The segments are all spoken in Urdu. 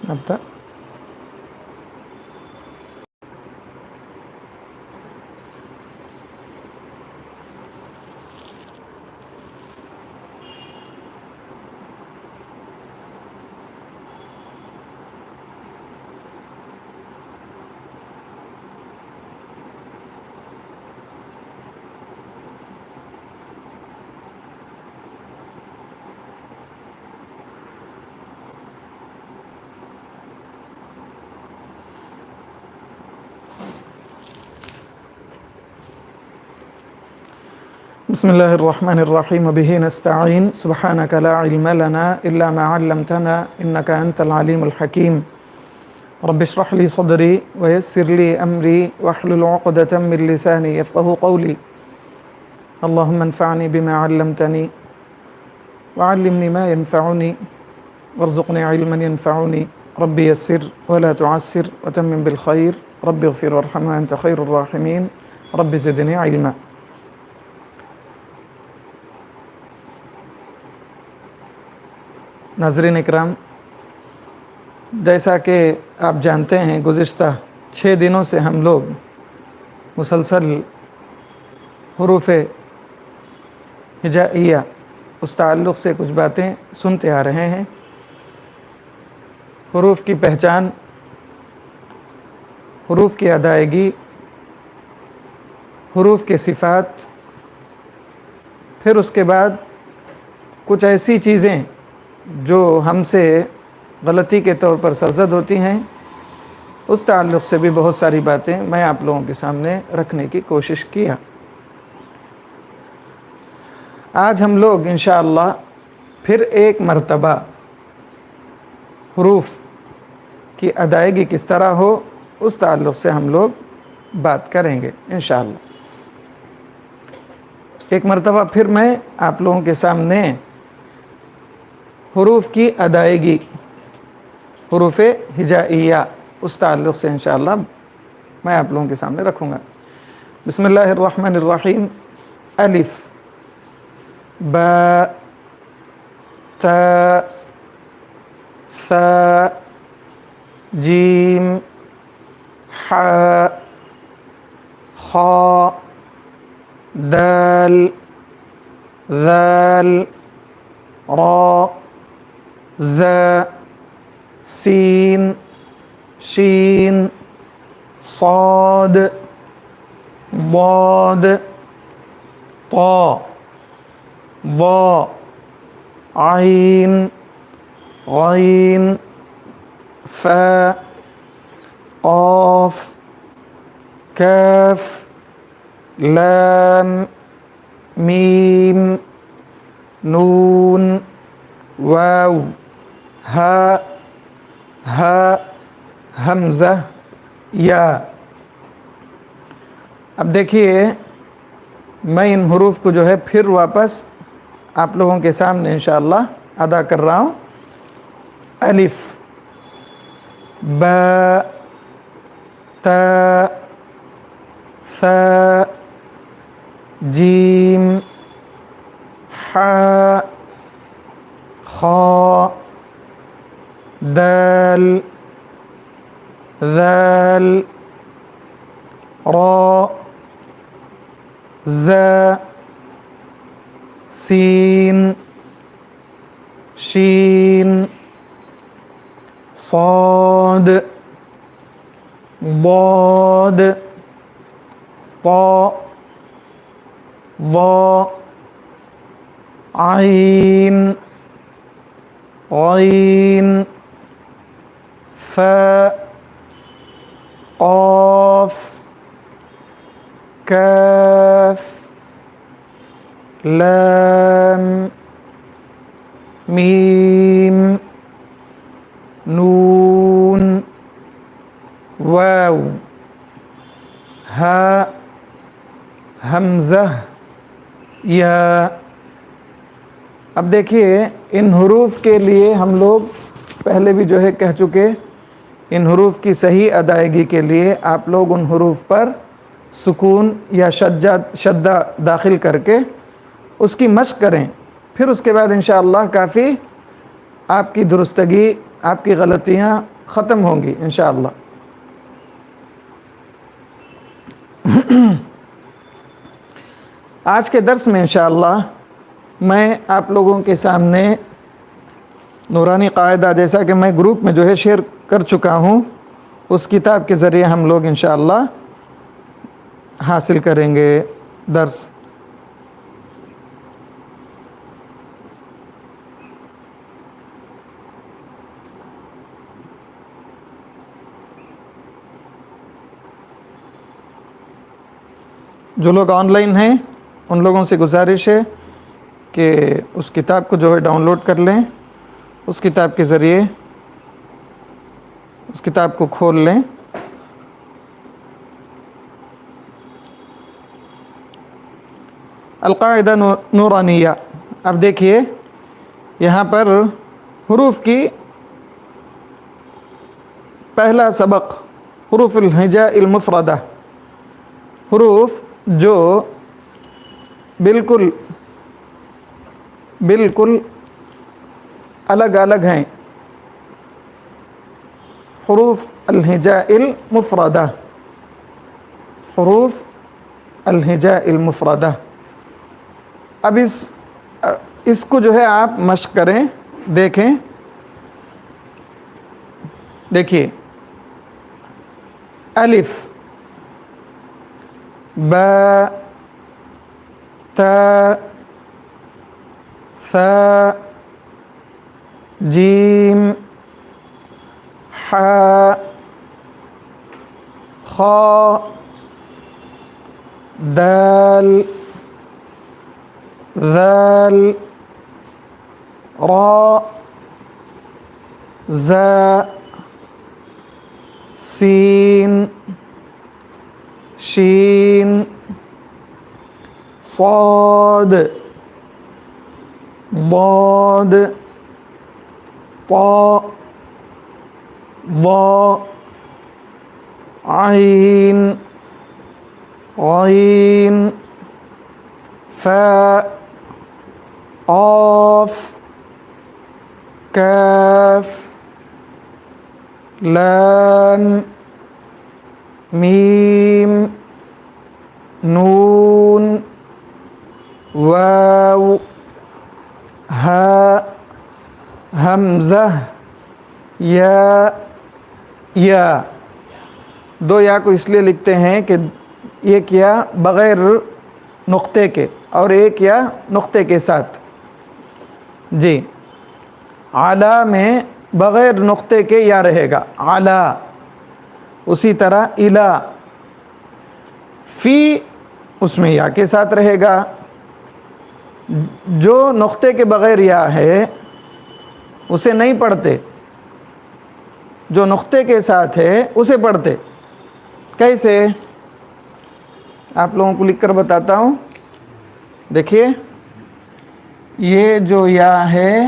نبدأ. بسم الله الرحمن الرحيم وبه نستعين سبحانك لا علم لنا إلا ما علمتنا إنك أنت العليم الحكيم رب اشرح لي صدري ويسر لي أمري واحلل عقدة من لساني يفقه قولي اللهم انفعني بما علمتني وعلمني ما ينفعني وارزقني علما ينفعني ربي يسر ولا تعسر وتمم بالخير ربي اغفر وارحم وأنت خير الراحمين ربي زدني علما. ناظرین اکرام، جیسا کہ آپ جانتے ہیں گزشتہ 6 دنوں سے ہم لوگ مسلسل حروف ہجائیہ اس تعلق سے کچھ باتیں سنتے آ رہے ہیں. حروف کی پہچان، حروف کی ادائیگی، حروف کے صفات، پھر اس کے بعد کچھ ایسی چیزیں جو ہم سے غلطی کے طور پر سرزد ہوتی ہیں، اس تعلق سے بھی بہت ساری باتیں میں آپ لوگوں کے سامنے رکھنے کی کوشش کیا. آج ہم لوگ انشاءاللہ پھر ایک مرتبہ حروف کی ادائیگی کس طرح ہو اس تعلق سے ہم لوگ بات کریں گے انشاءاللہ. ایک مرتبہ پھر میں آپ لوگوں کے سامنے حروف کی ادائیگی، حروف ہجائیہ اس تعلق سے انشاءاللہ میں آپ لوگوں کے سامنے رکھوں گا. بسم اللہ الرحمن الرحیم. الف، با، تا، ثا، جیم، حا، خا، دال، ذال، را، ز، سین، شین، صاد، ضاد، طا، ظا، عین، غین، فا، قاف، کاف، لام، میم، نون، واو، ہا، ہا، حمزہ، یا. اب دیکھیے میں ان حروف کو جو ہے پھر واپس آپ لوگوں کے سامنے انشاءاللہ ادا کر رہا ہوں. الف، با، تا، ثا، جیم، حا، خا، دال، ذال، را، ز، سین، شین، صاد، ضاد، طا، ظا، عین، غین، فا، قاف، کاف، لام، میم، نون، واو، ہا، حمزہ، یا. اب دیکھیے ان حروف کے لیے ہم لوگ پہلے بھی جو ہے کہہ چکے، ان حروف کی صحیح ادائیگی کے لیے آپ لوگ ان حروف پر سکون یا شدہ داخل کر کے اس کی مشق کریں. پھر اس کے بعد انشاءاللہ کافی آپ کی درستگی آپ کی غلطیاں ختم ہوں گی انشاءاللہ۔ آج کے درس میں انشاءاللہ میں آپ لوگوں کے سامنے نورانی قاعدہ، جیسا کہ میں گروپ میں جو ہے شیئر کر چکا ہوں، اس کتاب کے ذریعے ہم لوگ انشاءاللہ حاصل کریں گے درس۔ جو لوگ آن لائن ہیں ان لوگوں سے گزارش ہے کہ اس کتاب کو جو ہے ڈاؤن لوڈ کر لیں، اس کتاب کے ذریعے اس کتاب کو کھول لیں۔ القاعدہ نورانیہ۔ اب دیکھیے یہاں پر حروف کی پہلا سبق، حروف الہجاء المفردہ، حروف جو بالکل الگ الگ ہیں، حروف الہجاء المفردہ، حروف الہجاء المفردہ۔ اب اس کو جو ہے آپ مشق کریں، دیکھیں۔ دیکھیے الف، با، تا، ثا، جیم، حا، خا، دال، ذال، را، زا، سین، شین، صاد، ضاد، طا، ضا، عین، غین، فا، قاف، کاف، لام، میم، نون، واو، ہا، حمزہ، یا۔ دو یا کو اس لیے لکھتے ہیں کہ ایک یا بغیر نقطے کے اور ایک یا نقطے کے ساتھ۔ جی، اعلیٰ میں بغیر نقطے کے یا رہے گا، اعلیٰ۔ اسی طرح الا، فی اس میں یا کے ساتھ رہے گا۔ جو نقطے کے بغیر یا ہے اسے نہیں پڑھتے، جو نقطے کے ساتھ ہے اسے پڑھتے۔ کیسے؟ آپ لوگوں کو لکھ کر بتاتا ہوں۔ دیکھیے یہ جو یا ہے،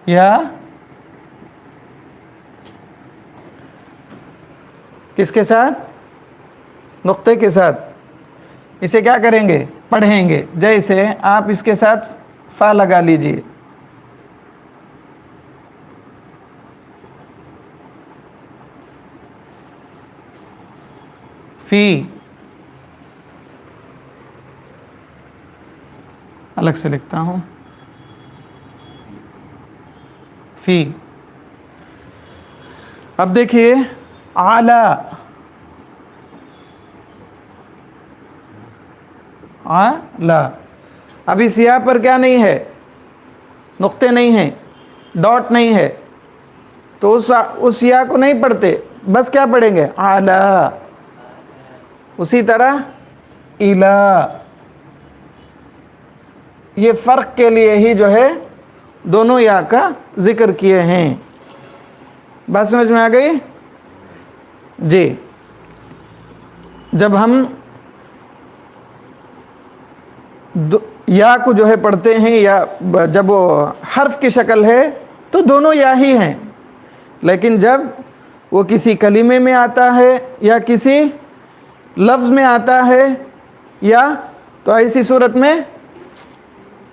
یا کس کے ساتھ؟ نقطے کے ساتھ۔ اسے کیا کریں گے؟ پڑھیں گے۔ جیسے آپ اس کے ساتھ فا لگا لیجئے، فی، الگ سے لکھتا ہوں، فی۔ اب دیکھیے اعلی، اعلی۔ اب اس یا پر کیا نہیں ہے؟ نقطے نہیں ہیں، ڈاٹ نہیں ہے، تو اس یا کو نہیں پڑھتے، بس کیا پڑھیں گے؟ اعلی۔ اسی طرح الا، یہ فرق کے لیے ہی جو ہے دونوں یا کا ذکر کیے ہیں۔ بات سمجھ میں آ گئی؟ جی، جب ہم یا کو جو ہے پڑھتے ہیں، یا جب وہ حرف کی شکل ہے تو دونوں یا ہی ہیں، لیکن جب وہ کسی کلمے میں آتا ہے یا کسی لفظ میں آتا ہے یا، تو ایسی صورت میں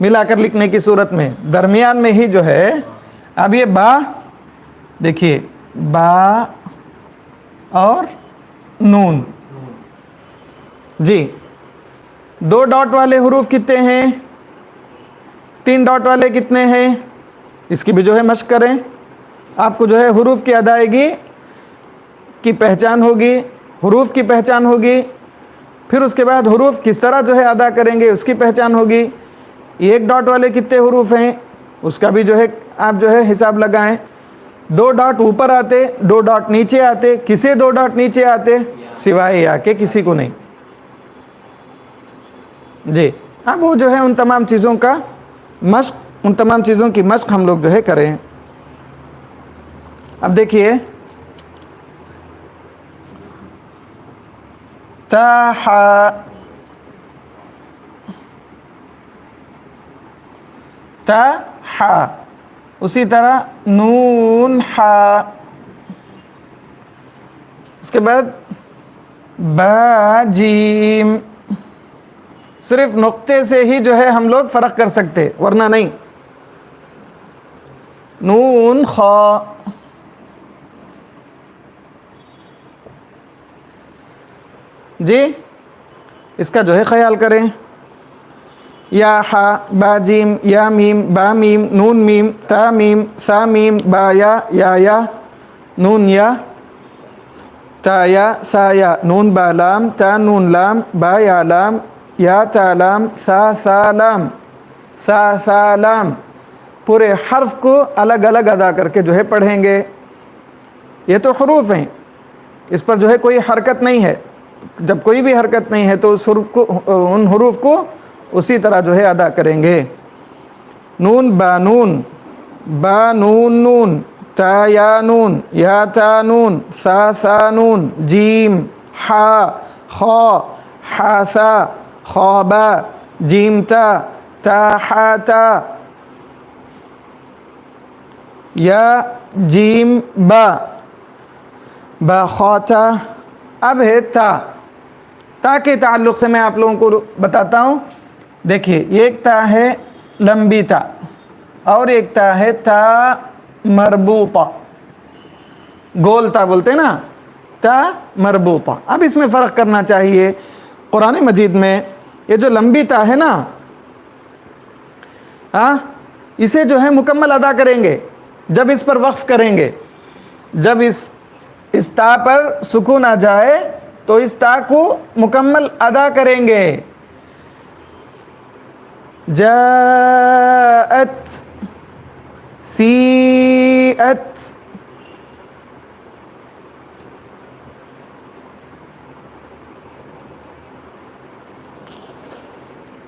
ملا کر لکھنے کی صورت میں درمیان میں ہی جو ہے. اب یہ با دیکھیے با اور نون جی. 2 ڈاٹ والے حروف کتنے ہیں؟ 3 ڈاٹ والے کتنے ہیں؟ اس کی بھی جو ہے مشق کریں. آپ کو جو ہے حروف کی ادائیگی کی پہچان ہوگی، حروف کی پہچان ہوگی. پھر اس کے بعد حروف کس طرح جو ہے ادا کریں گے اس کی پہچان ہوگی. 1 ڈاٹ والے کتنے حروف ہیں اس کا بھی جو ہے آپ جو ہے حساب لگائیں. 2 ڈاٹ اوپر آتے، 2 ڈاٹ نیچے آتے. کسے 2 ڈاٹ نیچے آتے؟ سوائے یا کے کسی کو نہیں جی. اب وہ جو ہے ان تمام چیزوں کا مشق، ان تمام چیزوں کی مشق ہم لوگ جو ہے کریں. اب دیکھیے تا حا، تا حا. اسی طرح نون حا. اس کے بعد با جیم. صرف نقطے سے ہی جو ہے ہم لوگ فرق کر سکتے ورنہ نہیں. نون خا. جی اس کا جو ہے خیال کریں. یا حا، با جیم، یا میم، با میم، نون میم، تا میم، سا میم، با یا نون یا، تا یا، سا یا، نون با لام، تا نون لام، با یا لام، یا تا لام، سا لام، سا لام. پورے حرف کو الگ الگ ادا کر کے جو ہے پڑھیں گے. یہ تو حروف ہیں، اس پر جو ہے کوئی حرکت نہیں ہے. جب کوئی بھی حرکت نہیں ہے تو اس حروف کو، ان حروف کو اسی طرح جو ہے ادا کریں گے. نون با نون، با نون نون، تا یا نون، یا تا نون، سا نون، جیم حا خا، حا سا، خا با، جیم تا حا تا، یا جیم با، با خا تا. اب ہے تا کے تعلق سے میں آپ لوگوں کو بتاتا ہوں. دیکھیے ایک تا ہے لمبی تا اور ایک تا ہے تا مربوطہ، گول تا بولتے نا، تا مربوطہ. اب اس میں فرق کرنا چاہیے. قرآن مجید میں یہ جو لمبی تا ہے نا، اسے جو ہے مکمل ادا کریں گے جب اس پر وقف کریں گے. جب اس تا پر سکون آ جائے تو اس تا کو مکمل ادا کریں گے. جاءت، سیئت.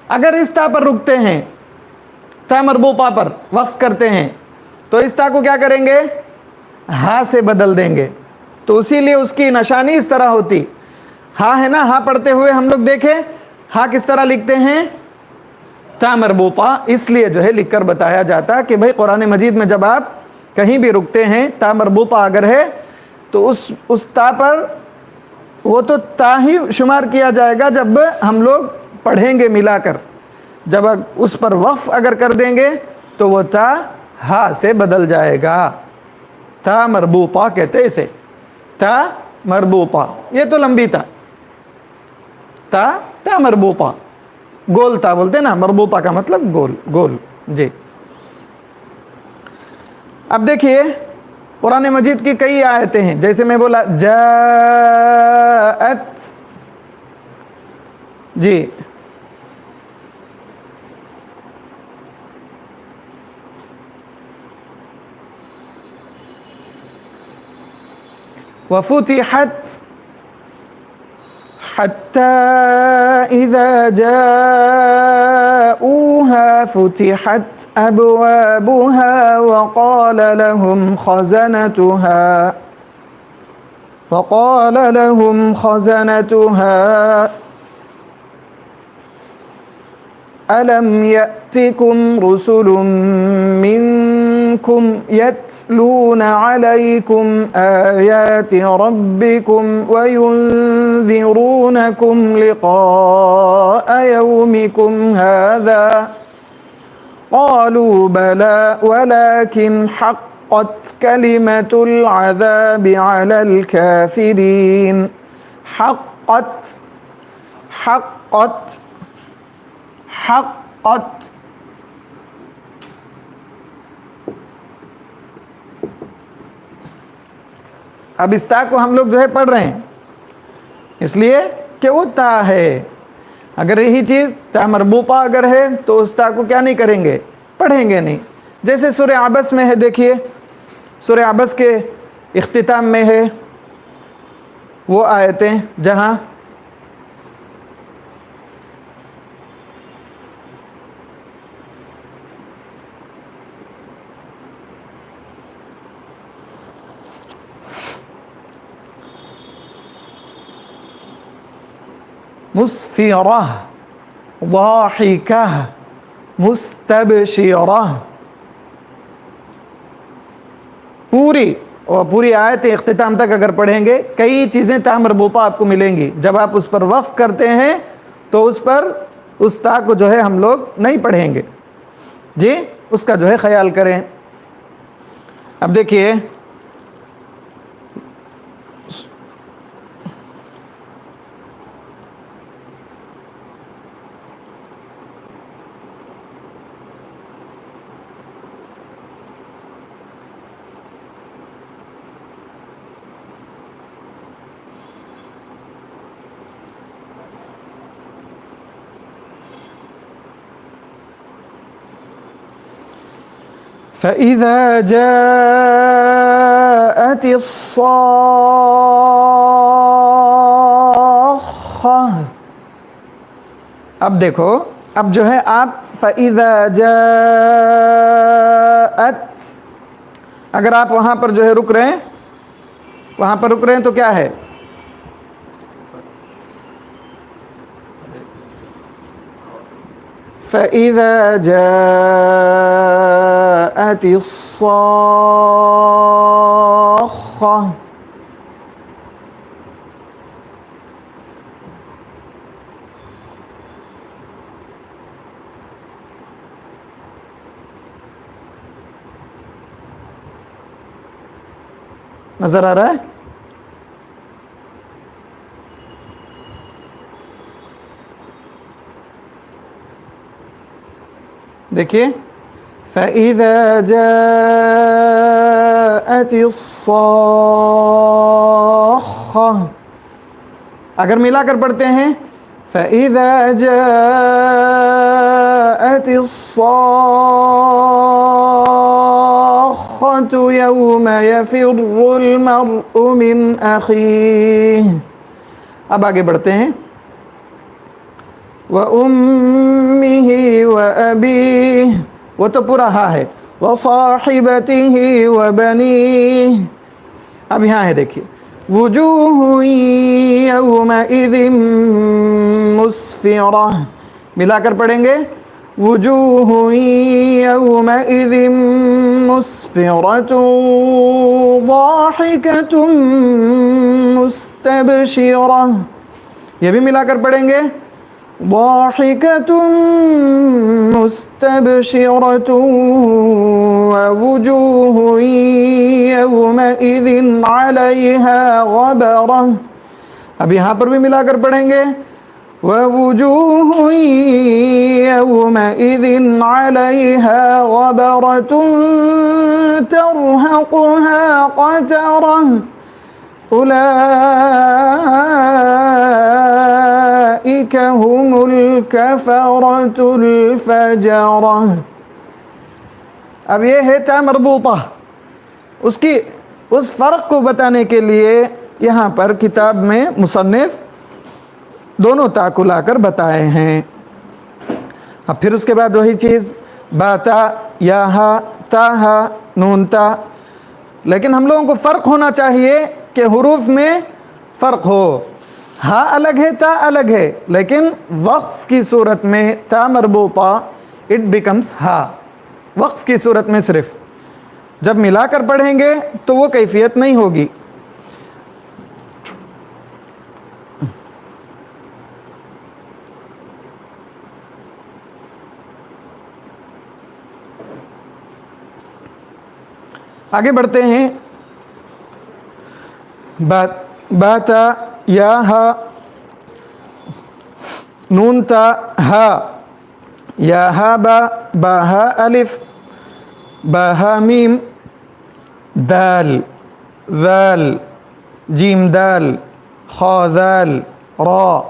اگر اس تا پر رکتے ہیں، تا مربوطہ پر وقف کرتے ہیں، تو اس تا کو کیا کریں گے؟ ہا سے بدل دیں گے. تو اسی لیے اس کی نشانی اس طرح ہوتی. ہا ہے نا، ہا پڑھتے ہوئے ہم لوگ دیکھیں ہا کس طرح لکھتے ہیں؟ تا مربوطہ. اس لیے جو ہے لکھ کر بتایا جاتا کہ بھائی قرآن مجید میں جب آپ کہیں بھی رکتے ہیں، تا مربوطہ اگر ہے تو اس تا پر وہ تو تا ہی شمار کیا جائے گا جب ہم لوگ پڑھیں گے ملا کر. جب اس پر وقف اگر کر دیں گے تو وہ تا ہا سے بدل جائے گا. تا مربوطہ کہتے اسے، تا مربوطہ. یہ تو لمبی تا مربوطہ، گول تا بولتے نا. مربوطہ کا مطلب گول جی. اب دیکھیے قرآن مجید کی کئی آیتیں ہیں، جیسے میں بولا جاءت جی. وفتحت حتى إذا جاءوها فتحت أبوابها وقال لهم خزنتها ألم يأتكم رسل منكم يتلون عليكم آيات ربكم وينذرونكم لقاء يومكم هذا قالوا بلى ولكن حقت كلمة العذاب على الكافرين. حقت حقت حقت. اب اس تا کو ہم لوگ جو ہے پڑھ رہے ہیں اس لیے کہ وہ تا ہے. اگر یہی چیز تا مربوطہ اگر ہے تو اس تا کو کیا نہیں کریں گے، پڑھیں گے نہیں. جیسے سورہ عبس میں ہے، دیکھیے سورہ عبس کے اختتام میں ہے وہ آیتیں جہاں مسفرہ، ضاحکہ، مستبشرہ، پوری آیت اختتام تک اگر پڑھیں گے کئی چیزیں تا مربوطہ آپ کو ملیں گی. جب آپ اس پر وقف کرتے ہیں تو اس پر اس تا کو جو ہے ہم لوگ نہیں پڑھیں گے. جی اس کا جو ہے خیال کریں. اب دیکھیے فَإِذَا جَاءَتِ الصَّاخَّةُ. اب دیکھو اب جو ہے آپ فَإِذَا جَاءَتْ اگر آپ وہاں پر جو ہے رک رہے ہیں تو کیا ہے؟ فَإِذَا جَاءَتِ الصَّاخَّةُ. نظر آ رہا ہے؟ دیکھیے فَإِذَا جَاءَتِ الصَّاخَّةُ. اگر ملا کر پڑھتے ہیں فَإِذَا جَاءَتِ الصَّاخَّةُ يَوْمَ يَفِرُّ الْمَرْءُ مِنْ أَخِيهِ. اب آگے بڑھتے ہیں وَأُمِّهِ وَأَبِيهِ. وہ تو پورا ہا ہے. وَصَاحِبَتِهِ وَبَنِيهِ. اب یہاں ہے دیکھیے وُجُوهٌ يَوْمَئِذٍ مُسْفِرَةٌ. ملا کر پڑھیں گے وُجُوهٌ يَوْمَئِذٍ مُسْفِرَةٌ ضَاحِكَةٌ مُسْتَبْشِرَةٌ. یہ بھی ملا کر پڑھیں گے ضَاحِكَةٌ مُسْتَبْشِرَةٌ وَوُجُوهٌ يَوْمَئِذٍ عَلَيْهَا غَبَرَةٌ. اب یہاں پر بھی ملا کر پڑھیں گے وَوُجُوهٌ يَوْمَئِذٍ عَلَيْهَا غَبَرَةٌ تَرْهَقُهَا قَتَرَةٌ. أُولَئِكَ هُمُ الْكَفَرَةُ الْفَجَرَةُ. اب یہ ہے تا مربوطہ. اس فرق کو بتانے کے لیے یہاں پر کتاب میں مصنف دونوں تا کو لا کر بتائے ہیں. اب پھر اس کے بعد وہی چیز با تا یا ہا تا ہا نون تا. لیکن ہم لوگوں کو فرق ہونا چاہیے کہ حروف میں فرق ہو. ہا الگ ہے تا الگ ہے لیکن وقف کی صورت میں تا مربوطہ اٹ بیکمز ہا. وقف کی صورت میں صرف جب ملا کر پڑھیں گے تو وہ کیفیت نہیں ہوگی. آگے بڑھتے ہیں. باتا یا ہا نون تا ہا یا ہا با با ہا الف با ہا میم دال ذال جیم دال خا ذال را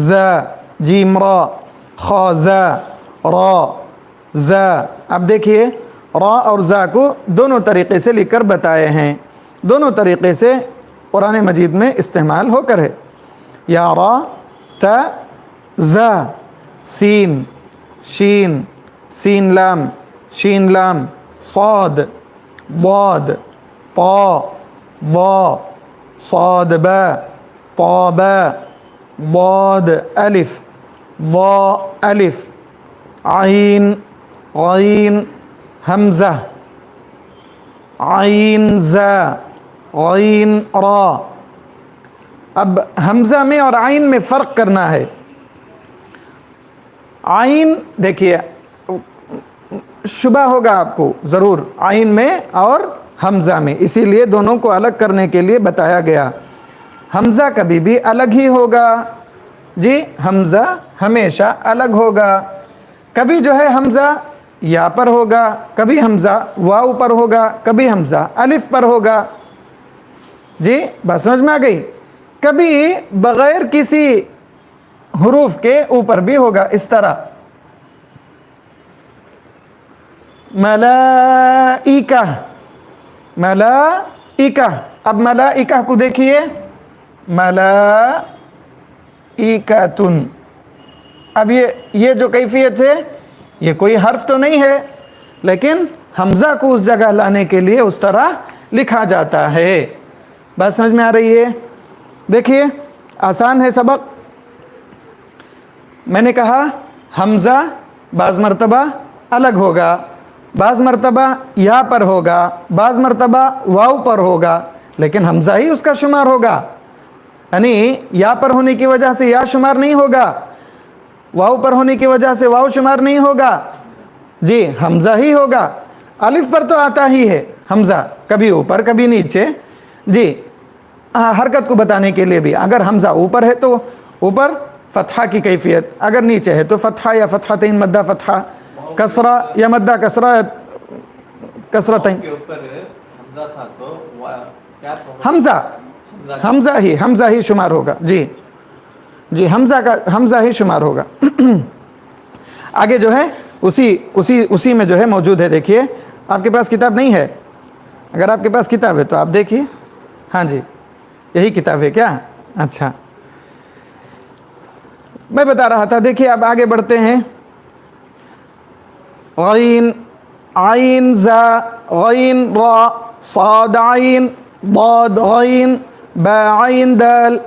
زا جیم را خا زا را زا. اب دیکھیے را اور زا کو دونوں طریقے سے لکھ کر بتائے ہیں، دونوں طریقے سے قرآن مجید میں استعمال ہو کر ہے. یا را تا زا سین شین سین لام شین لام صاد ضاد طا ضا صاد با طا با ضاد الف ضا الف عین غین حمزہ عین زا غین را. اب حمزہ میں اور عین میں فرق کرنا ہے. عین دیکھیے شبہ ہوگا آپ کو ضرور عین میں اور حمزہ میں، اسی لیے دونوں کو الگ کرنے کے لیے بتایا گیا. حمزہ کبھی بھی الگ ہی ہوگا جی، حمزہ ہمیشہ الگ ہوگا. کبھی جو ہے حمزہ یا پر ہوگا، کبھی حمزہ واو پر ہوگا، کبھی حمزہ الف پر ہوگا. جی بات سمجھ میں آ گئی. کبھی بغیر کسی حروف کے اوپر بھی ہوگا، اس طرح ملائکہ ملائکہ. اب ملائکہ کو دیکھیے ملائکتن. اب یہ جو کیفیت ہے یہ کوئی حرف تو نہیں ہے، لیکن حمزہ کو اس جگہ لانے کے لیے اس طرح لکھا جاتا ہے. بات سمجھ میں آ رہی ہے؟ دیکھیے آسان ہے سبق. میں نے کہا حمزہ بعض مرتبہ الگ ہوگا، بعض مرتبہ یا پر ہوگا، بعض مرتبہ واو پر ہوگا، لیکن حمزہ ہی اس کا شمار ہوگا. یعنی یا پر ہونے کی وجہ سے یا شمار نہیں ہوگا، واو پر ہونے کی وجہ سے واو شمار نہیں ہوگا. جی حمزہ ہی ہوگا. الف پر تو آتا ہی ہے حمزہ، کبھی اوپر کبھی نیچے. جی حرکت کو بتانے کے لیے بھی اگر حمزہ اوپر ہے تو اوپر فتحہ کی کیفیت، اگر نیچے ہے تو فتحہ یا فتحتین مدہ فتحہ، کسرہ یا مدہ کسرہ کسرتین. حمزہ ہی شمار ہوگا. جی جی حمزہ ہی شمار ہوگا. آگے جو ہے اسی میں جو ہے موجود ہے. دیکھیے آپ کے پاس کتاب نہیں ہے، اگر آپ کے پاس کتاب ہے تو آپ دیکھیے. ہاں جی یہی کتاب ہے کیا؟ اچھا میں بتا رہا تھا. دیکھیے اب آگے بڑھتے ہیں. غین عین زا غین را صاد عین ضاد غین با عین دال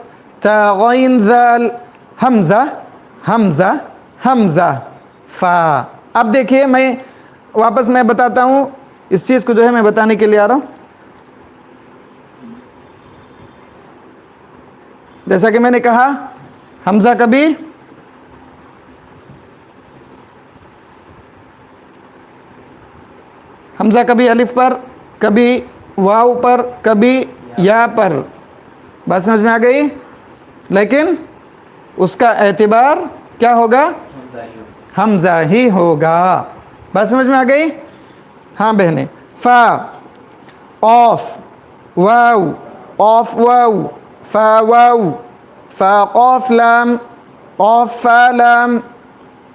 تا غین ذال حمزہ حمزہ حمزہ فا. اب دیکھیے میں واپس بتاتا ہوں اس چیز کو جو ہے میں بتانے کے لیے آ رہا ہوں. جیسا کہ میں نے کہا حمزہ کبھی الف پر، کبھی واو پر، کبھی یا پر. بات سمجھ میں آ گئی؟ لیکن اس کا اعتبار کیا ہوگا؟ حمزہ ہی ہوگا. بات سمجھ میں آ گئی؟ ہاں بہنیں. فا قاف واو قاف واو فا واو فا قاف لام قاف فا لام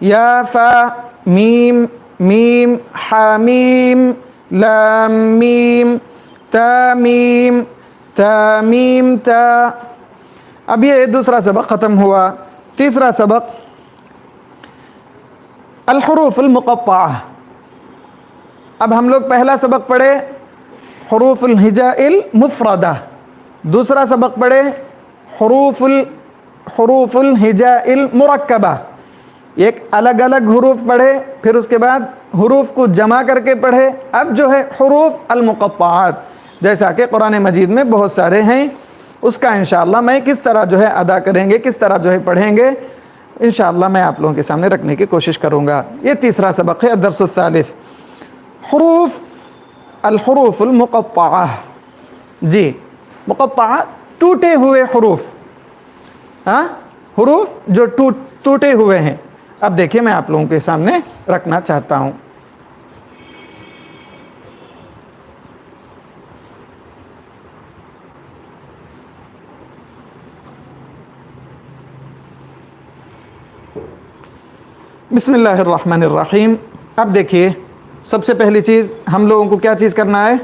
یا فا میم میم حامیم لام میم تا میم تا میم تا. اب یہ دوسرا سبق ختم ہوا. تیسرا سبق الحروف المقطعہ. اب ہم لوگ پہلا سبق پڑھے حروف الہجاء المفردہ، دوسرا سبق پڑھے حروف الہجاء المرکبہ. ایک الگ الگ حروف پڑھے، پھر اس کے بعد حروف کو جمع کر کے پڑھے. اب جو ہے حروف المقطعات، جیسا کہ قرآن مجید میں بہت سارے ہیں، اس کا انشاءاللہ میں کس طرح جو ہے ادا کریں گے، کس طرح جو ہے پڑھیں گے، انشاءاللہ میں آپ لوگوں کے سامنے رکھنے کی کوشش کروں گا. یہ تیسرا سبق ہے الدرس الثالث. حروف الحروف المقطعہ، جی مقطعہ ٹوٹے ہوئے حروف، ہاں حروف جو ٹوٹے ہوئے ہیں۔ اب دیکھیے میں آپ لوگوں کے سامنے رکھنا چاہتا ہوں۔ بسم اللہ الرحمن الرحیم۔ اب دیکھیے سب سے پہلی چیز ہم لوگوں کو کیا چیز کرنا ہے؟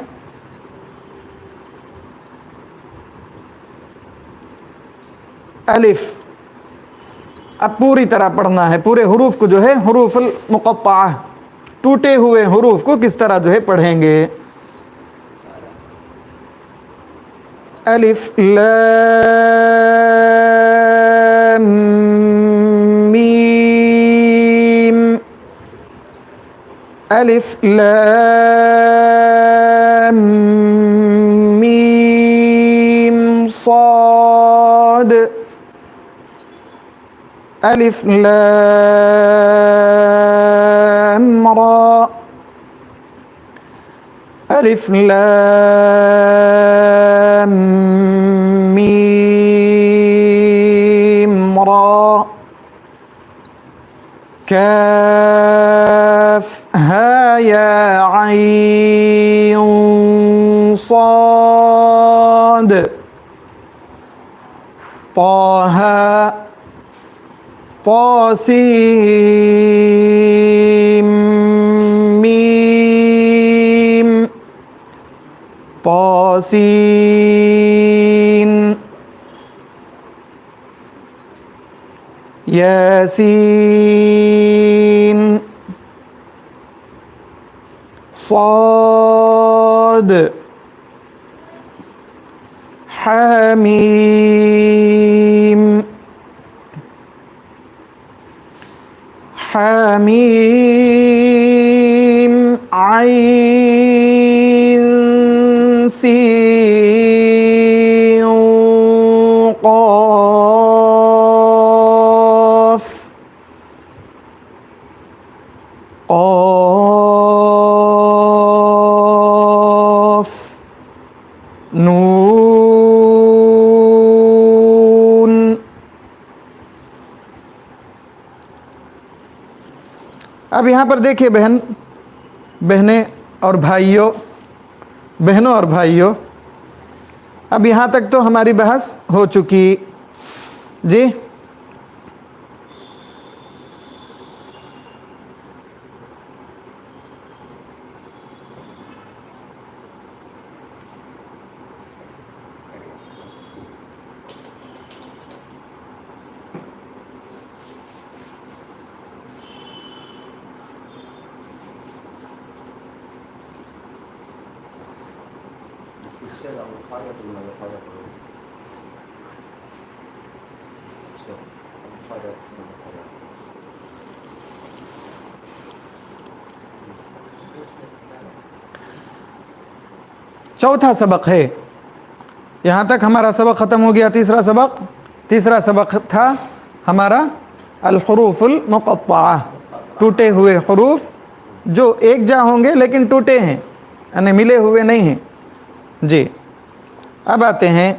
الف، اب پوری طرح پڑھنا ہے، پورے حروف کو جو ہے حروف المقطعہ ٹوٹے ہوئے حروف کو کس طرح جو ہے پڑھیں گے۔ الف لام میم، الف لام میم صاد، الف لام را، الف لام میم را، کاف ہا یا عین صاد، طہ طاسیم میم، طاسین، یاسین، صاد، حامیم، حامیم، عین سین قاف، قاف، نون۔ اب یہاں پر دیکھیے بہنیں اور بھائیوں، بہنوں اور بھائیوں، اب یہاں تک تو ہماری بحث ہو چکی، جی چوتھا سبق ہے، یہاں تک ہمارا سبق ختم ہو گیا۔ تیسرا سبق تھا ہمارا الحروف المقطعہ، ٹوٹے ہوئے حروف جو ایک جا ہوں گے لیکن ٹوٹے ہیں، یعنی ملے ہوئے نہیں ہیں، جی۔ اب آتے ہیں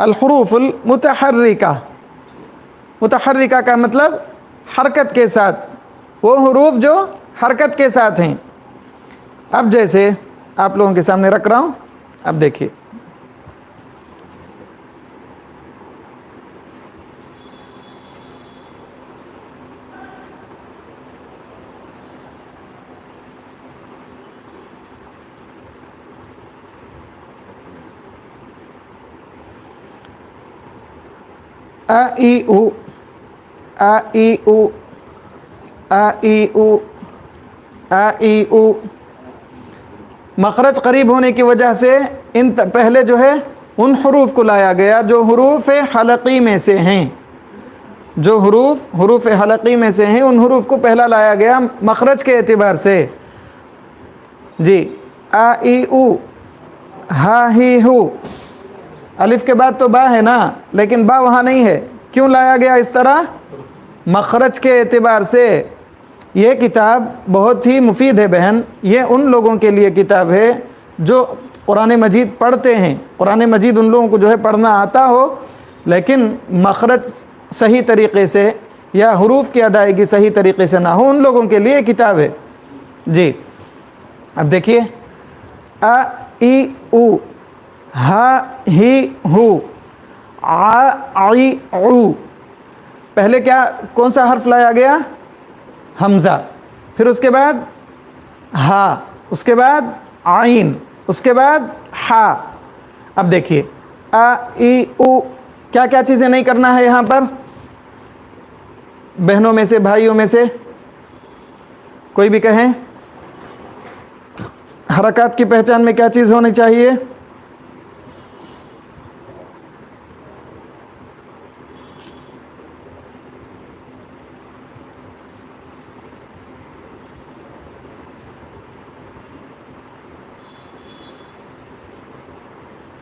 الحروف المتحرکہ۔ متحرکہ کا مطلب حرکت کے ساتھ، وہ حروف جو حرکت کے ساتھ ہیں۔ اب جیسے آپ لوگوں کے سامنے رکھ رہا ہوں، اب دیکھیے ا ای او، ا ای او، ا ای او، ا ای او۔ مخرج قریب ہونے کی وجہ سے ان پہلے جو ہے ان حروف کو لایا گیا جو حروف حلقی میں سے ہیں، جو حروف حلقی میں سے ہیں، ان حروف کو پہلا لایا گیا مخرج کے اعتبار سے، جی۔ ا ای او، ہا ہی ہو، الف کے بعد تو با ہے نا، لیکن با وہاں نہیں ہے، کیوں لایا گیا اس طرح؟ مخرج کے اعتبار سے۔ یہ کتاب بہت ہی مفید ہے بہن، یہ ان لوگوں کے لیے کتاب ہے جو قرآن مجید پڑھتے ہیں۔ قرآن مجید ان لوگوں کو جو ہے پڑھنا آتا ہو لیکن مخرج صحیح طریقے سے یا حروف کی ادائیگی صحیح طریقے سے نہ ہو، ان لوگوں کے لیے کتاب ہے۔ جی اب دیکھیے، ا ای او، ہ ہی ہو، ع عی عو، پہلے کیا کون سا حرف لایا گیا؟ حمزہ، پھر اس کے بعد ہا، اس کے بعد عین، اس کے بعد ہا۔ اب دیکھیے ا ای او، کیا کیا چیزیں نہیں کرنا ہے یہاں پر؟ بہنوں میں سے، بھائیوں میں سے کوئی بھی کہیں، حرکات کی پہچان میں کیا چیز ہونی چاہیے؟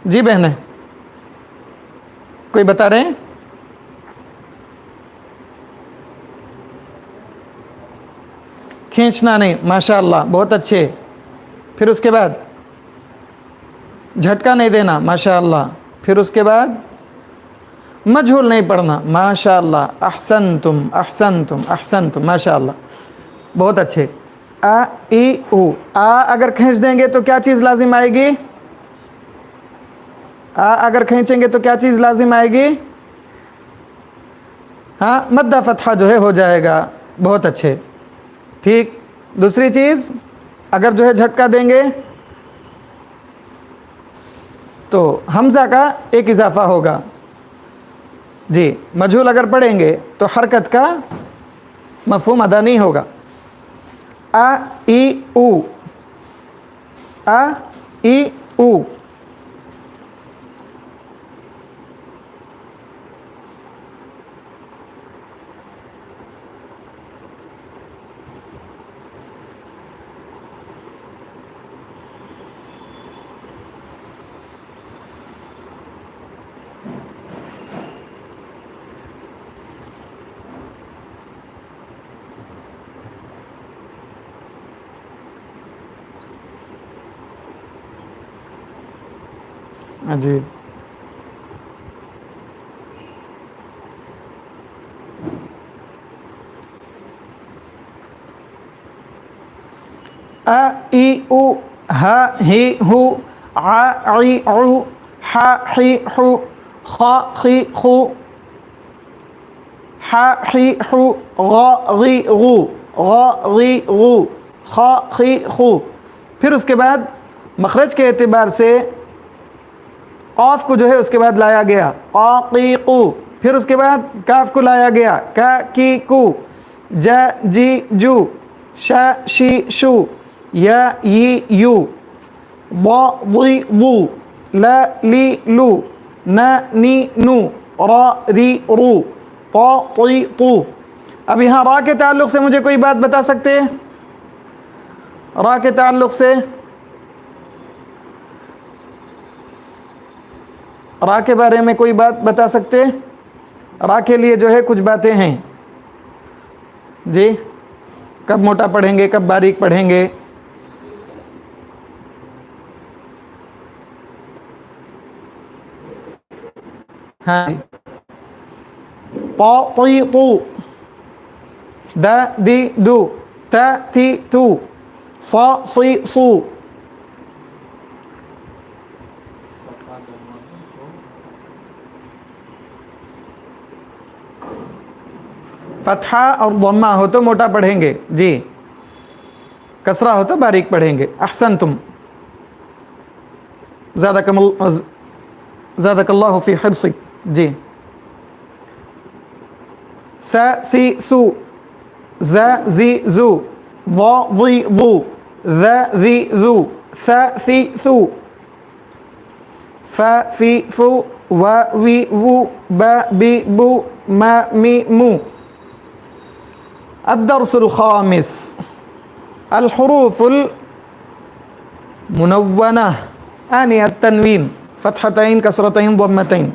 جی بہنیں کوئی بتا رہے ہیں؟ کھینچنا نہیں، ماشاء اللہ بہت اچھے۔ پھر اس کے بعد جھٹکا نہیں دینا، ماشاء اللہ۔ پھر اس کے بعد مجہول نہیں پڑھنا، ماشاء اللہ، احسنتم احسنتم احسنتم، ماشاء اللہ بہت اچھے۔ ا ای او، آ اگر کھینچ دیں گے تو کیا چیز لازم آئے گی؟ آ اگر کھینچیں گے تو کیا چیز لازم آئے گی؟ ہاں مدہ فتحہ جو ہے ہو جائے گا، بہت اچھے، ٹھیک۔ دوسری چیز، اگر جو ہے جھٹکا دیں گے تو حمزہ کا ایک اضافہ ہوگا۔ جی مجہول اگر پڑھیں گے تو حرکت کا مفہوم ادا نہیں ہوگا۔ ا ای او، ا ای او، جی ا ای او، ہ ہی ہو، ع عی عو، ح حی حو، خ خی خو، ح حی حو، غ غی غو، غ غی غو، خ خی خو۔ پھر اس کے بعد مخرج کے اعتبار سے قاف کو جو ہے اس کے بعد لایا گیا، قا قی قو۔ پھر اس کے بعد کاف کو لایا گیا، کا کی کو، ج جی جو، ش شی شو، یا ی یو، ض ضی ضو، ل لی لو، ن نی نو، ر ری رو، ط طی طو۔ اب یہاں را کے تعلق سے مجھے کوئی بات بتا سکتے ہیں؟ را کے تعلق سے، را کے بارے میں کوئی بات بتا سکتے؟ را کے لیے جو ہے کچھ باتیں ہیں جی، کب موٹا پڑھیں گے، کب باریک پڑھیں گے؟ ہاں، ط طی طو، د دی دو، ت تی تو، ص صی صو۔ فتحہ اور ضمہ ہو تو موٹا پڑھیں گے جی، کسرہ ہو تو باریک پڑھیں گے۔ احسنتم، زادک اللہ فی حرصک۔ جی س سی سو، ز زی زو، ض ضی ضو، ذ ذی ذو، ث ثی ثو، ف فی فو، و وی وو، ب بی بو، م می مو۔ الدرس الخامس، الحروف المنونہ آنی التنوین، فتحتین کسرتین ضمتین۔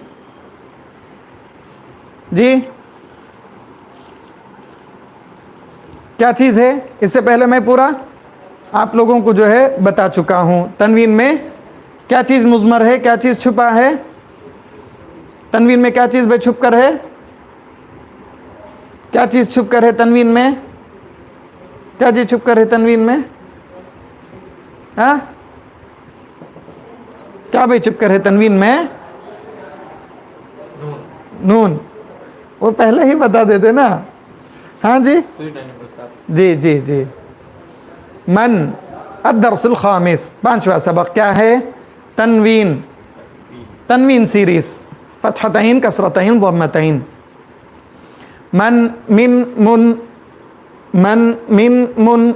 جی کیا چیز ہے؟ اس سے پہلے میں پورا آپ لوگوں کو جو ہے بتا چکا ہوں. تنوین میں کیا چیز مضمر ہے, کیا چیز چھپا ہے؟ تنوین میں کیا چیز بے چھپ کر ہے؟ کیا چیز چھپ کر ہے تنوین میں؟ کیا چیز چھپ کر ہے تنوین میں؟ ہاں کیا بھائی چھپ کر ہے تنوین میں؟ نون. وہ پہلے ہی بتا دیتے نا. ہاں جی جی جی جی. من الدرس الخامس, 5واں سبق کیا ہے؟ تنوین. تنوین سیریز, فتحتین کسرتین ضمتین. من من من, من من من,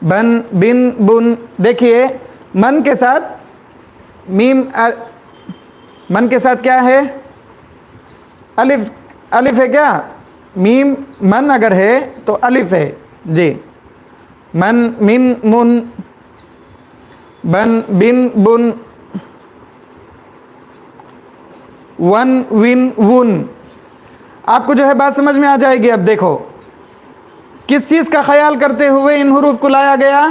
بن بن بن. دیکھیے من کے ساتھ میم, من کے ساتھ کیا ہے؟ الف. الف ہے کیا؟ میم من اگر ہے تو الف ہے جی. من من من, بن بن بن, ون ون ون. آپ کو جو ہے بات سمجھ میں آ جائے گی. اب دیکھو کس چیز کا خیال کرتے ہوئے ان حروف کو لایا گیا؟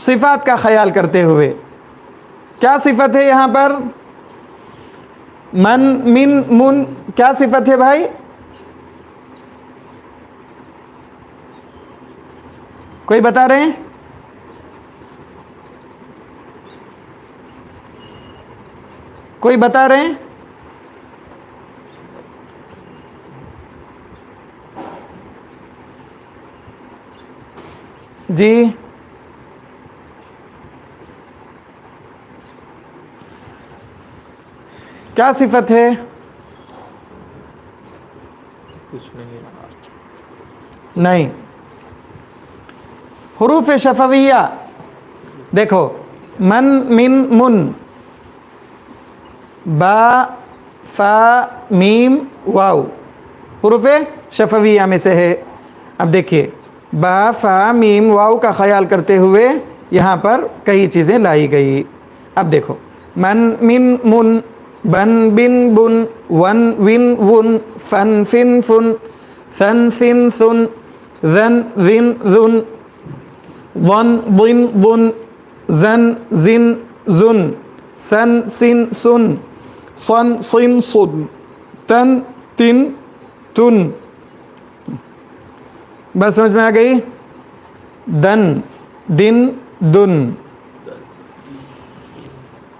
صفات کا خیال کرتے ہوئے. کیا صفت ہے یہاں پر؟ من من من کیا صفت ہے بھائی؟ کوئی بتا رہے ہیں؟ کوئی بتا رہے ہیں؟ جی کیا صفت ہے؟ کچھ نہیں. نہیں. حروف شفویہ دیکھو, من من من, با فا میم واو, حروف شفویہ میں سے ہے. اب دیکھیے با فا میم واو کا خیال کرتے ہوئے یہاں پر کئی چیزیں لائی گئی. اب دیکھو من من من, بن بن بن, ون ون ون, فن فن فن, ثن ثن ثن, ذن ذن ذن, ضن ضن ضن, زن زن زن, سن سن سن, صن صن صن, تن تن تن. بس سمجھ میں آ گئی؟ دن دن دن.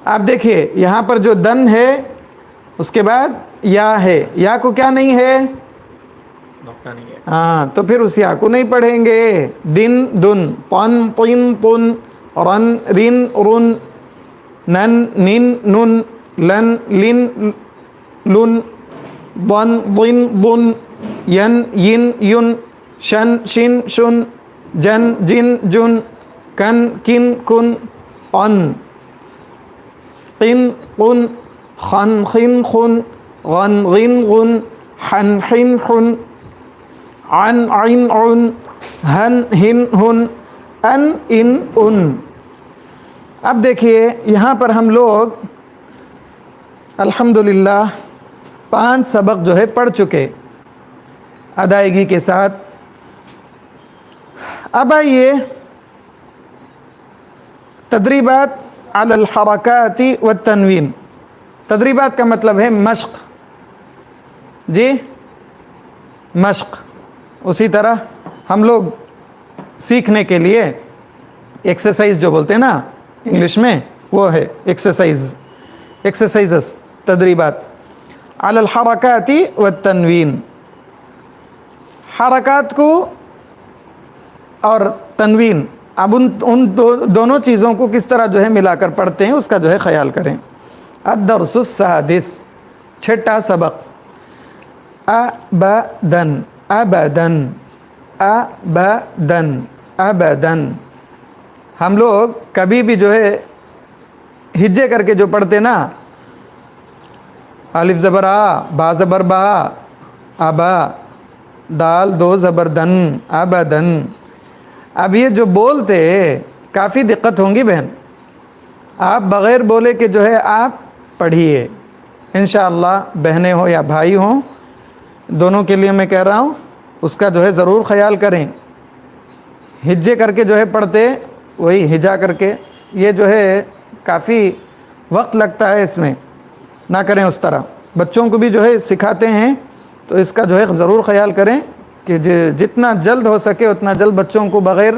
آپ دیکھیے یہاں پر جو دن ہے اس کے بعد یا ہے. یا کو کیا نہیں ہے؟ ہاں تو پھر اس یا کو نہیں پڑھیں گے. دن دن, پن پن پن, رن رن رن, نن نن نن, لن لن لن, بن بن بن, ین ین ین, شن شن شن, جن جن جن, کن کن کن, ان قن قن, خن خن خن, غن غن غن, حن حن حن, عن عن عن, ہن ہن ہن, ان ان ان. اب دیکھیے یہاں پر ہم لوگ الحمدللہ 5 سبق جو ہے پڑھ چکے ادائیگی کے ساتھ. اب آئیے تدریبات علی الحرکات والتنوین. تدریبات کا مطلب ہے مشق. جی مشق. اسی طرح ہم لوگ سیکھنے کے لیے ایکسرسائز جو بولتے ہیں نا انگلش میں, وہ ہے ایکسرسائز, ایکسرسائزز, تدریبات علی الحرکات والتنوین. حرکات کو اور تنوین, اب ان دونوں چیزوں کو کس طرح جو ہے ملا کر پڑھتے ہیں اس کا جو ہے خیال کریں. الدرس السادس, 6واں سبق. ابدن ابدن ابدن ابدن. ہم لوگ کبھی بھی جو ہے ہجے کر کے جو پڑھتے نا, الف زبر آ, با زبر با, ابا, دال دو زبر دن, ابدن. اب یہ جو بولتے کافی دقت ہوں گی بہن. آپ بغیر بولے کہ جو ہے آپ پڑھیے انشاءاللہ, بہنیں ہوں یا بھائی ہوں, دونوں کے لیے میں کہہ رہا ہوں. اس کا جو ہے ضرور خیال کریں. ہجے کر کے جو ہے پڑھتے, وہی ہجا کر کے, یہ جو ہے کافی وقت لگتا ہے اس میں, نہ کریں اس طرح. بچوں کو بھی جو ہے سکھاتے ہیں تو اس کا جو ہے ضرور خیال کریں کہ جتنا جلد ہو سکے اتنا جلد بچوں کو بغیر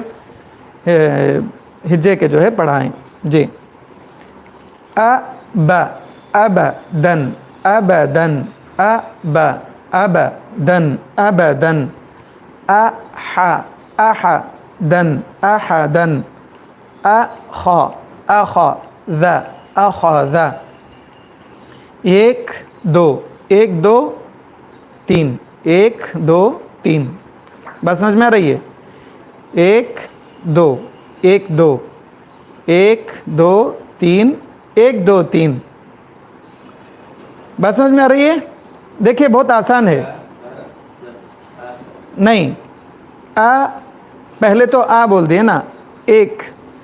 ہجے کے جو ہے پڑھائیں. جی. ابا ابدن ابدن ابا ابدن ابدن اح احدن احدن اخا اخذ اخذ. ایک دو ایک دو تین ایک دو تین. بات سمجھ میں آ رہی ہے؟ ایک دو ایک دو ایک دو تین ایک دو تین. بات سمجھ میں آ رہی ہے؟ دیکھیے بہت آسان ہے. نہیں, پہلے تو بول دیے نا, ایک,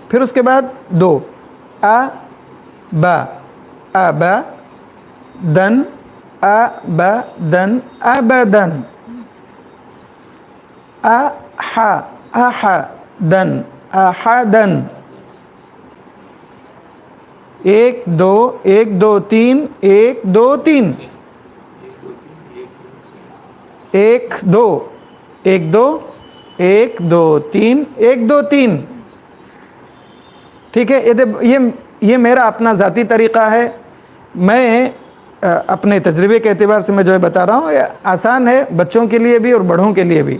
پھر اس کے بعد دو, با ابا دن ابدن ابدن احدن احدن. ایک دو تین ایک دو تین ایک دو ایک دو ایک دو تین ایک دو تین. ٹھیک ہے؟ یہ میرا اپنا ذاتی طریقہ ہے, میں اپنے تجربے کے اعتبار سے میں جو ہے بتا رہا ہوں. یہ آسان ہے بچوں کے لیے بھی اور بڑھوں کے لیے بھی.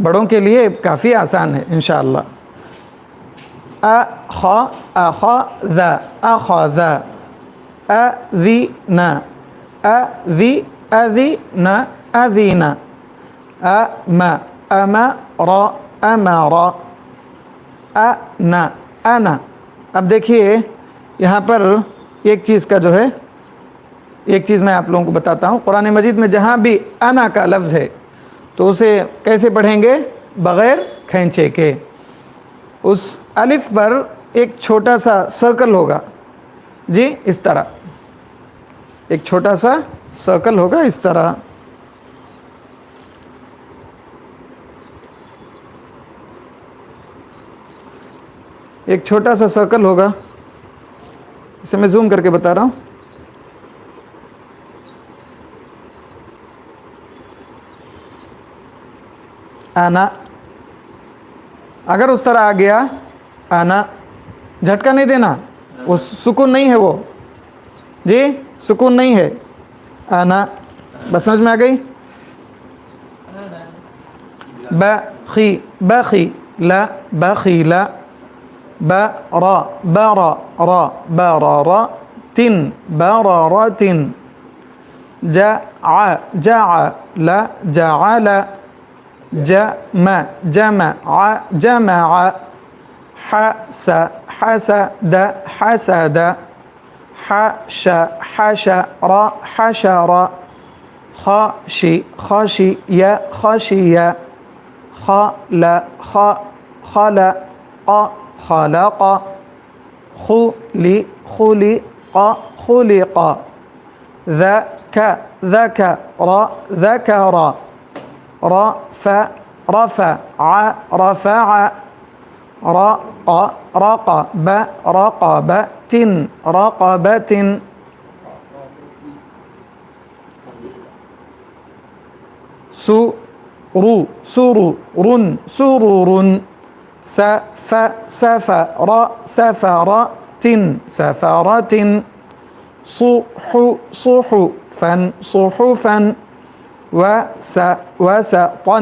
بڑوں کے لیے کافی آسان ہے انشاءاللہ. اخذ اخذ اذن اذن اذن امر امر انا انا. اب دیکھیے یہاں پر ایک چیز کا جو ہے, ایک چیز میں آپ لوگوں کو بتاتا ہوں. قرآن مجید میں جہاں بھی انا کا لفظ ہے تو اسے کیسے پڑھیں گے؟ بغیر کھینچے کے. اس الف پر ایک چھوٹا سا سرکل ہوگا. جی, اس طرح ایک چھوٹا سا سرکل ہوگا, اس طرح. ایک چھوٹا سا سرکل ہوگا, اسے میں زوم کر کے بتا رہا ہوں. آنا, اگر اس طرح آ گیا آنا, جھٹکا نہیں دینا, وہ سکون نہیں ہے وہ. جی, سکون نہیں ہے. آنا. بس سمجھ میں آ گئی؟ بخی بخی لا بخی لا برا برا را برارا تن برارات جع جعل جعل جمع جمع جمع حسد حسد حشر حشر خشي خشي خشي خلق خلق خلق خلق خلق ذكر ذكر رفع رفع رفع رقب رقبة رقبة سرور سرور سرور سفر سفرة سفرة صحفا صحفا وسطا وسطا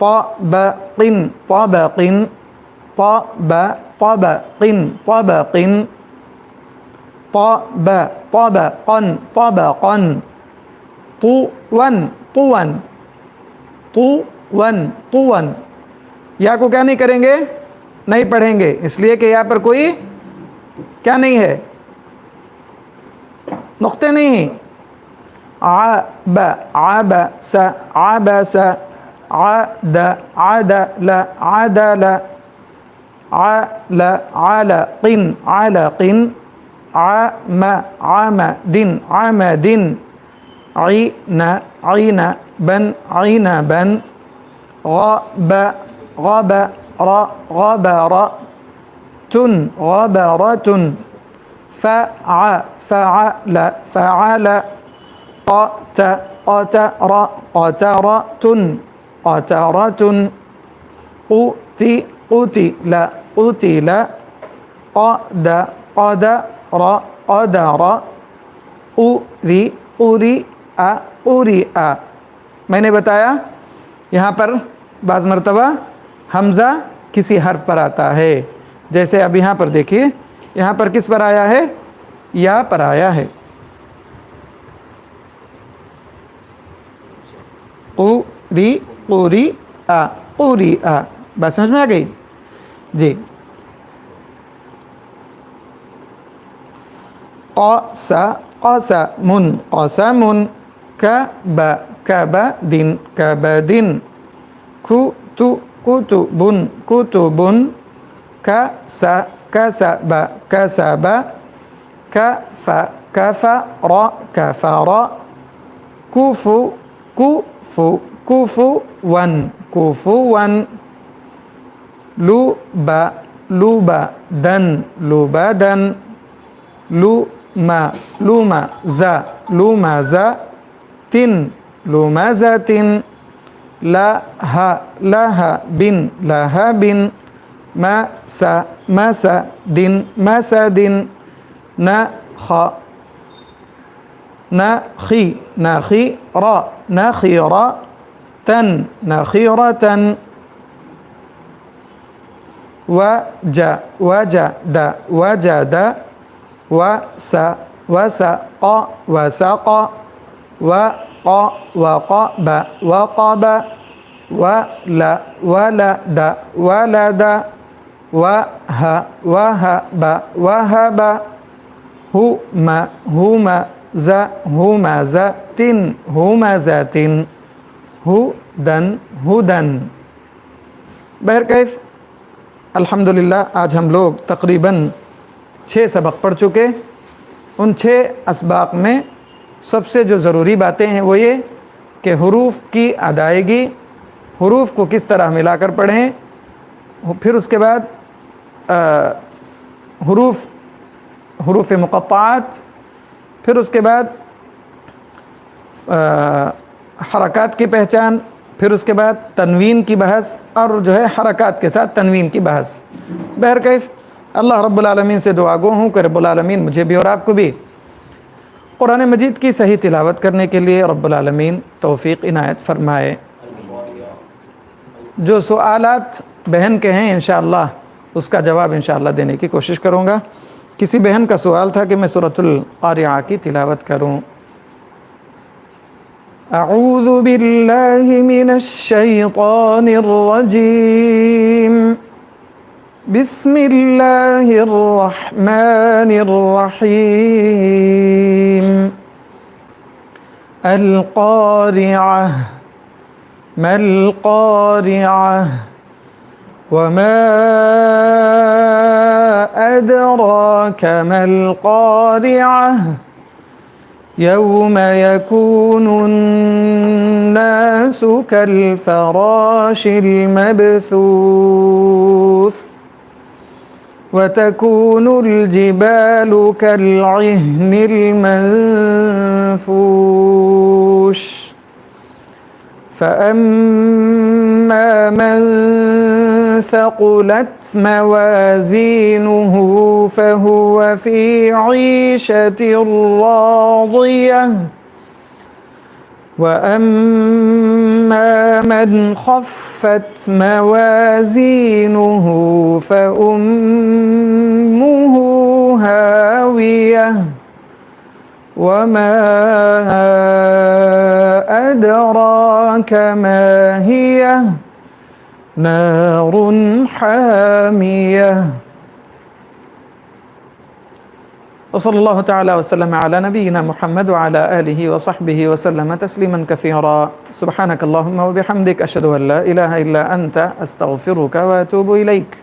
طبق طبق طبق طبق طبقا طبقا طوا طوا طوا طوا. یا کو کیا نہیں کریں گے؟ نہیں پڑھیں گے, اس لیے کہ یہاں پر کوئی کیا نہیں ہے, نقطے نہیں ہیں. عاب عبس عبس عد عدل عدل عل علق علق عم عمد عمد عين عين بن عنبا غبر غبرة فعل قترة قتل قدر قرئ. میں نے بتایا یہاں پر بعض مرتبہ حمزہ کسی حرف پر آتا ہے، جیسے اب یہاں پر دیکھیے، یہاں پر کس پر آیا ہے؟ یا پر آیا ہے. قرئ بات سمجھ میں آ گئی جی. قسم كبد كتب كسب كفر كفوا لبدا لمزة لهب مسد نخيرة وجد وسق وقب ولد وهب همزة هدى. بہرکیف الحمدللہ آج ہم لوگ تقریباً 6 سبق پڑھ چکے. ان 6 اسباق میں سب سے جو ضروری باتیں ہیں وہ یہ کہ حروف کی ادائیگی، حروف کو کس طرح ملا کر پڑھیں، پھر اس کے بعد حروف مقطعات، پھر اس کے بعد حرکات کی پہچان، پھر اس کے بعد تنوین کی بحث، اور جو ہے حرکات کے ساتھ تنوین کی بحث. بہرکیف اللہ رب العالمین سے دعا گو ہوں کہ رب العالمین مجھے بھی اور آپ کو بھی قرآن مجید کی صحیح تلاوت کرنے کے لیے رب العالمین توفیق عنایت فرمائے. جو سوالات بہن کے ہیں انشاءاللہ اس کا جواب انشاءاللہ دینے کی کوشش کروں گا. کسی بہن کا سوال تھا کہ میں سورۃ القاریعہ کی تلاوت کروں. اعوذ باللہ من الشیطان الرجیم، بسم اللہ الرحمن الرحیم. القارعہ ما القارعہ وما أدراك ما القارعة يوم يكون الناس كالفراش المبثوث وتكون الجبال كالعهن المنفوش فأما من ثقلت موازينه فهو في عيشة راضية وأما من خفت موازينه فأمه هاوية وما أدراك ما هي نار حامية. وصلى الله تعالى وسلم على نبينا محمد وعلى آله وصحبه وسلم تسليما كثيرا. سبحانك اللهم وبحمدك أشهد أن لا إله إلا أنت أستغفرك وأتوب إليك.